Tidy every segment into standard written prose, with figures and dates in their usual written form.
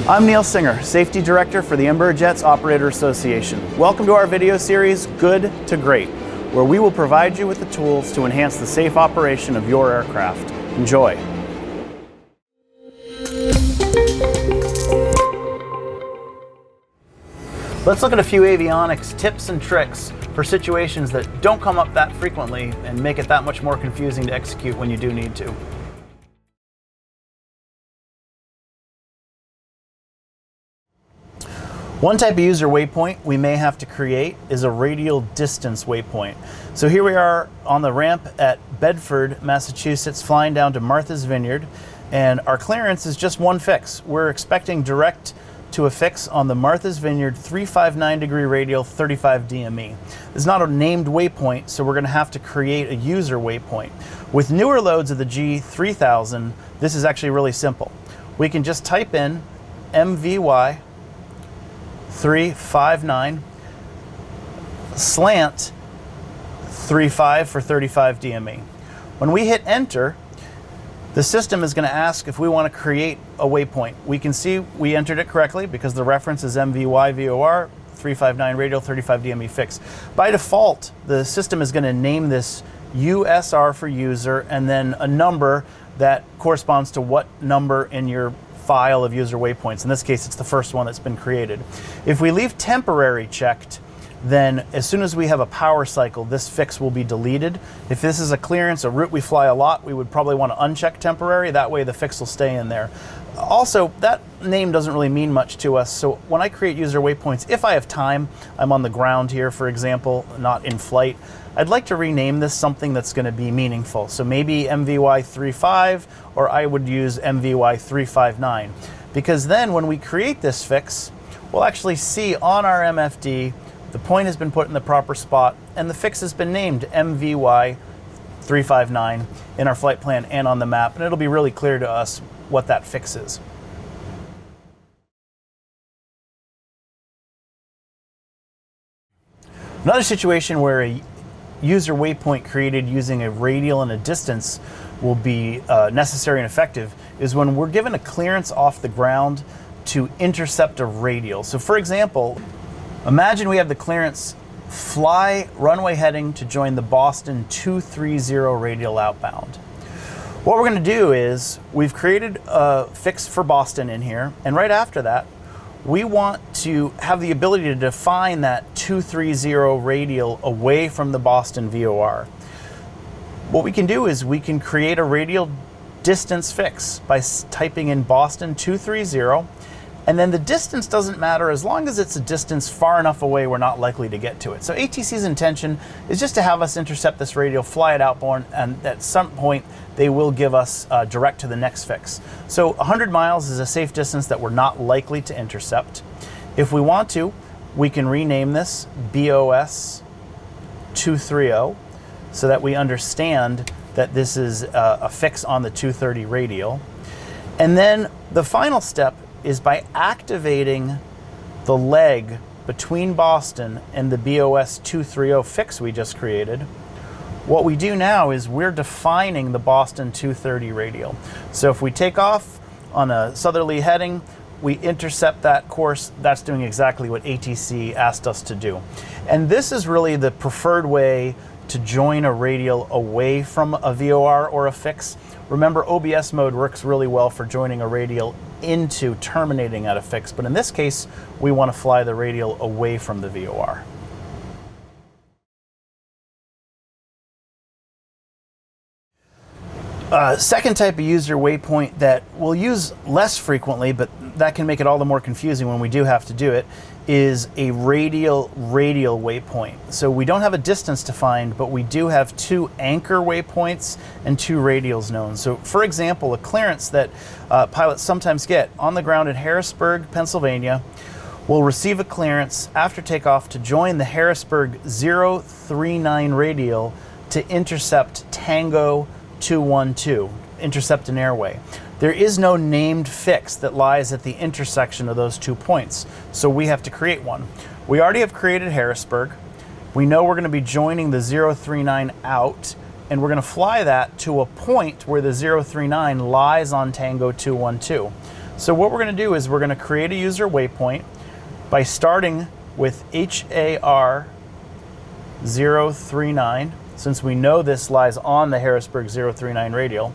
I'm Neil Singer, Safety Director for the Embraer Jets Operator Association. Welcome to our video series, Good to Great, where we will provide you with the tools to enhance the safe operation of your aircraft. Enjoy. Let's look at a few avionics tips and tricks for situations that don't come up that frequently and make it that much more confusing to execute when you do need to. One type of user waypoint we may have to create is a radial distance waypoint. So here we are on the ramp at Bedford, Massachusetts, flying down to Martha's Vineyard, and our clearance is just one fix. We're expecting direct to a fix on the Martha's Vineyard 359 degree radial 35 DME. It's not a named waypoint, so we're going to have to create a user waypoint. With newer loads of the G3000, this is actually really simple. We can just type in MVY 359 slant 35 for 35 DME. When we hit enter, the system is going to ask if we want to create a waypoint. We can see we entered it correctly because the reference is MVY VOR 359 radial 35 DME fix. By default, the system is going to name this USR for user and then a number that corresponds to what number in your file of user waypoints. In this case, it's the first one that's been created. If we leave temporary checked, then as soon as we have a power cycle, this fix will be deleted. If this is a clearance, a route we fly a lot, we would probably want to uncheck temporary. That way the fix will stay in there. Also, that name doesn't really mean much to us. So when I create user waypoints, if I have time, I'm on the ground here, for example, not in flight, I'd like to rename this something that's going to be meaningful. So maybe MVY 35, or I would use MVY 359. Because then when we create this fix, we'll actually see on our MFD, the point has been put in the proper spot, and the fix has been named MVY 359 in our flight plan and on the map, and it'll be really clear to us what that fix is. Another situation where a user waypoint created using a radial and a distance will be necessary and effective is when we're given a clearance off the ground to intercept a radial. So for example, imagine we have the clearance fly runway heading to join the Boston 230 radial outbound. What we're going to do is we've created a fix for Boston in here, and right after that we want to have the ability to define that 230 radial away from the Boston VOR. What we can do is we can create a radial distance fix by typing in Boston 230, and then the distance doesn't matter as long as it's a distance far enough away we're not likely to get to it. So ATC's intention is just to have us intercept this radial, fly it outbound, and at some point they will give us direct to the next fix. So 100 miles is a safe distance that we're not likely to intercept. If we want to, we can rename this BOS 230 so that we understand that this is a fix on the 230 radial. And then the final step is by activating the leg between Boston and the BOS 230 fix we just created. What we do now is we're defining the Boston 230 radial. So if we take off on a southerly heading, we intercept that course, that's doing exactly what ATC asked us to do. And this is really the preferred way to join a radial away from a VOR or a fix. Remember, OBS mode works really well for joining a radial into terminating at a fix, but in this case, we want to fly the radial away from the VOR. Second type of user waypoint that we'll use less frequently, but that can make it all the more confusing when we do have to do it, is a radial-radial waypoint. So we don't have a distance defined, but we do have two anchor waypoints and two radials known. So for example, a clearance that pilots sometimes get on the ground at Harrisburg, Pennsylvania, will receive a clearance after takeoff to join the Harrisburg 039 radial to intercept Tango 212, intercept an airway. There is no named fix that lies at the intersection of those 2 points, so we have to create one. We already have created Harrisburg. We know we're going to be joining the 039 out, and we're going to fly that to a point where the 039 lies on Tango 212. So what we're going to do is we're going to create a user waypoint by starting with HAR 039, since we know this lies on the Harrisburg 039 radial.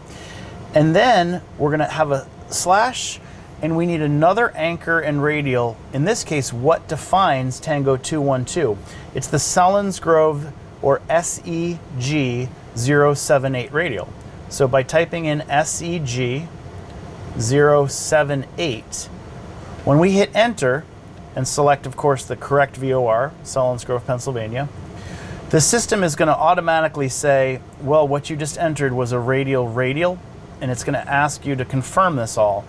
And then we're going to have a slash, and we need another anchor and radial. In this case, what defines Tango 212? It's the Selinsgrove or SEG 078 radial. So by typing in SEG 078, when we hit enter and select, of course, the correct VOR, Selinsgrove, Pennsylvania, the system is going to automatically say, well, what you just entered was a radial-radial, and it's going to ask you to confirm this all.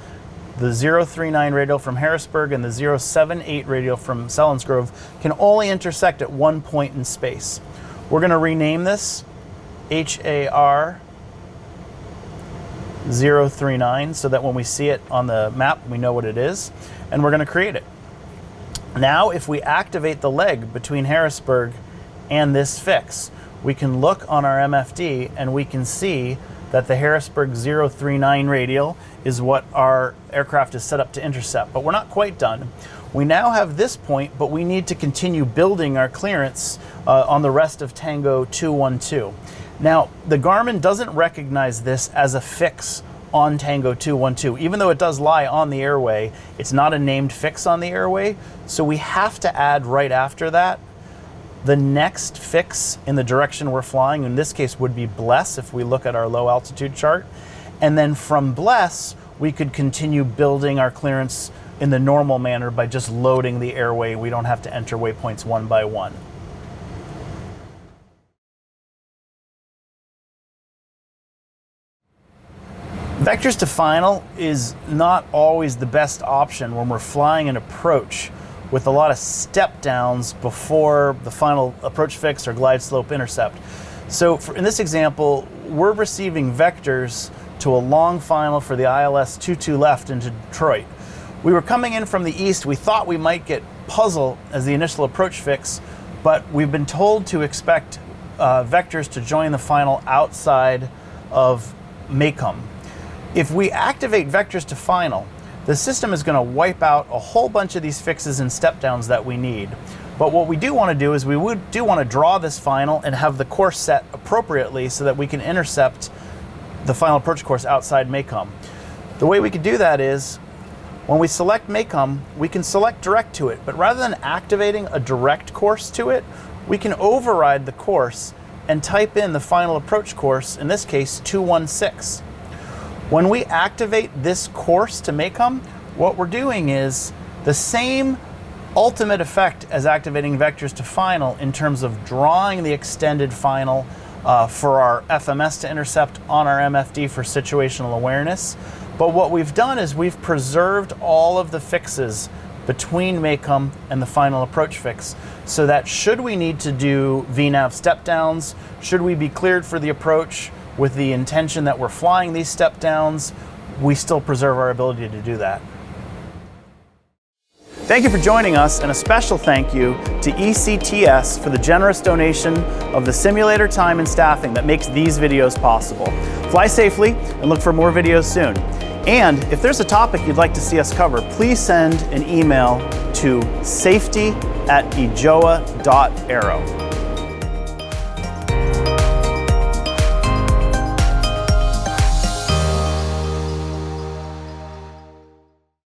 The 039 radial from Harrisburg and the 078 radial from Selinsgrove can only intersect at one point in space. We're going to rename this HAR 039 so that when we see it on the map, we know what it is, and we're going to create it. Now, if we activate the leg between Harrisburg and this fix, we can look on our MFD and we can see that the Harrisburg 039 radial is what our aircraft is set up to intercept. But we're not quite done. We now have this point, but we need to continue building our clearance on the rest of Tango 212. Now, the Garmin doesn't recognize this as a fix on Tango 212. Even though it does lie on the airway, it's not a named fix on the airway, so we have to add right after that the next fix in the direction we're flying. In this case would be Bless if we look at our low altitude chart. And then from Bless, we could continue building our clearance in the normal manner by just loading the airway. We don't have to enter waypoints one by one. Vectors to final is not always the best option when we're flying an approach with a lot of step downs before the final approach fix or glide slope intercept. So in this example, we're receiving vectors to a long final for the ILS 22 left into Detroit. We were coming in from the east. We thought we might get Puzzle as the initial approach fix, but we've been told to expect vectors to join the final outside of Macomb. If we activate vectors to final, the system is going to wipe out a whole bunch of these fixes and step downs that we need. But what we do want to do is we do want to draw this final and have the course set appropriately so that we can intercept the final approach course outside Macomb. The way we could do that is when we select Macomb, we can select direct to it, but rather than activating a direct course to it, we can override the course and type in the final approach course, in this case 216. When we activate this course to Macomb, what we're doing is the same ultimate effect as activating vectors to final in terms of drawing the extended final for our FMS to intercept on our MFD for situational awareness. But what we've done is we've preserved all of the fixes between Macomb and the final approach fix, so that should we need to do VNAV step downs, should we be cleared for the approach with the intention that we're flying these step downs, we still preserve our ability to do that. Thank you for joining us, and a special thank you to ECTS for the generous donation of the simulator time and staffing that makes these videos possible. Fly safely and look for more videos soon. And if there's a topic you'd like to see us cover, please send an email to safety@ejoa.aero.